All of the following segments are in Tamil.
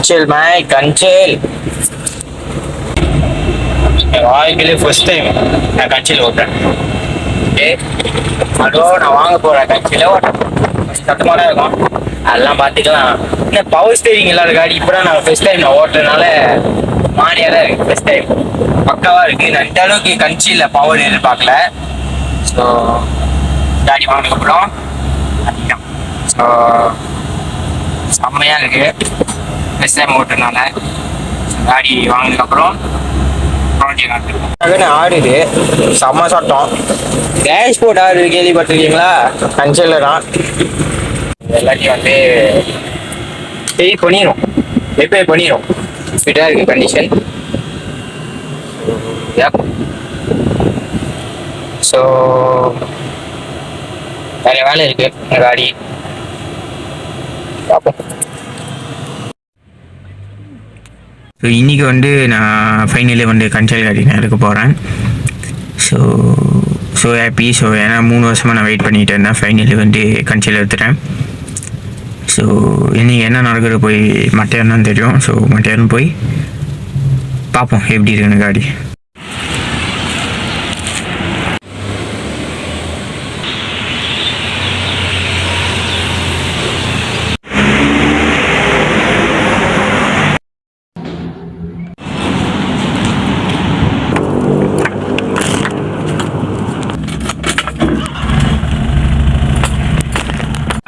கன்சேல் மை கன்சேல். வாழ்க்கையிலே ஃபர்ஸ்ட் டைம் நான் கன்சேல் ஓட்டுறேன். ஓகே, அதுவும் நான் வாங்க போகிறேன் கன்சேல ஓட்டுறேன். சத்தமாக தான் இருக்கும், அதெல்லாம் பார்த்துக்கலாம். இன்னும் பவர் ஸ்டேரிங் இல்லாத காடி இப்போ தான் நான் ஃபர்ஸ்ட் டைம் நான் ஓட்டுறதுனால மாடியாக தான் இருக்குது. ஃபர்ஸ்ட் டைம் பக்காவாக இருக்குது. நான் இந்த அளவுக்கு கன்சேலில் பவர் எதிர்பார்க்கல. ஸோ காடி வாங்கினதுக்கப்புறம் அதிகம். ஸோ செம்மையாக இருக்குது ஃபர்ஸ்ட் டைம் ஓட்டுறதுனால. காடி வாங்கினதுக்கப்புறம் ஆடுது, செம்ம சட்டம். டேஷ்போர்ட் ஆடுது, கேள்விப்பட்டிருக்கீங்களா? கன்சேலில் தான் எல்லாத்தையும் வந்து ரிப்பேர் பண்ணிடும். ஃபிட்டாக இருக்குது கண்டிஷன். ஸோ நிறைய வேலை இருக்குது இந்த காடி, பார்ப்போம். ஸோ இன்றைக்கி வந்து நான் ஃபைனலி வந்து கன்சேல் காடி நான் எடுக்க போகிறேன். So happy. ஸோ ஏன்னா 3 வருஷமாக நான் வெயிட் பண்ணிகிட்டு இருந்தேன். ஃபைனலி வந்து கன்சேல் எடுத்துட்டேன். ஸோ இன்றைக்கி என்ன நடக்குது போய் மட்டையான்னு தெரியும். ஸோ மட்டையான்னு போய் பார்ப்போம் எப்படி இருக்குன்னு காடி.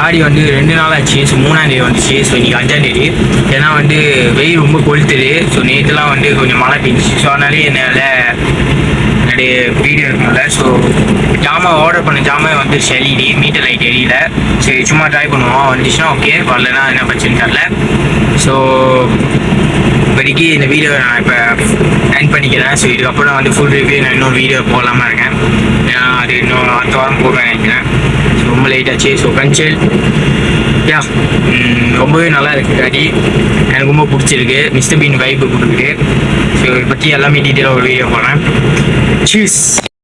காடி வந்து 2 நாள் ஆச்சு. ஸோ 3ஆம் தேதி வந்துச்சு. ஸோ இன்றைக்கி 5ஆம் தேதி. ஏன்னா வந்து வெயில் ரொம்ப கொளுத்துது. ஸோ நேற்றுலாம் வந்து கொஞ்சம் மழை பெஞ்சிச்சு. ஸோ அதனாலே என்னால் நிறைய வீடியோ இருக்கும்ல. ஸோ ஆர்டர் பண்ண ஜாமான் வந்து எல்இடி மீட்டர் லைட் எரியல. சரி சும்மா ட்ரை பண்ணுவோம், வந்துச்சுன்னா ஓகே, வரலன்னா என்ன பிரச்சனை தெரியல. ஸோ இப்போதைக்கு இந்த வீடியோ நான் இப்போ எண்ட் பண்ணிக்கிறேன். ஸோ இதுக்கப்புறம் வந்து ஃபுல் ரிவ்யூ நான் இன்னொரு வீடியோ போகலாமா இருக்கேன். ஏன்னா அது இன்னும் அடுத்த வாரம் போக நினைக்கிறேன். ஸோ ரொம்ப லேட் ஆச்சு. ஸோ கன்சேல் ரொம்பவே நல்லா இருக்குது காடி, எனக்கு ரொம்ப பிடிச்சிருக்கு. மிஸ்டர் பீன் வைப்பு கொடுக்குது. ஸோ இதை பற்றி எல்லாமே டீட்டெயிலாக ஒரு வீடியோ போடுறேன். சீஸ்.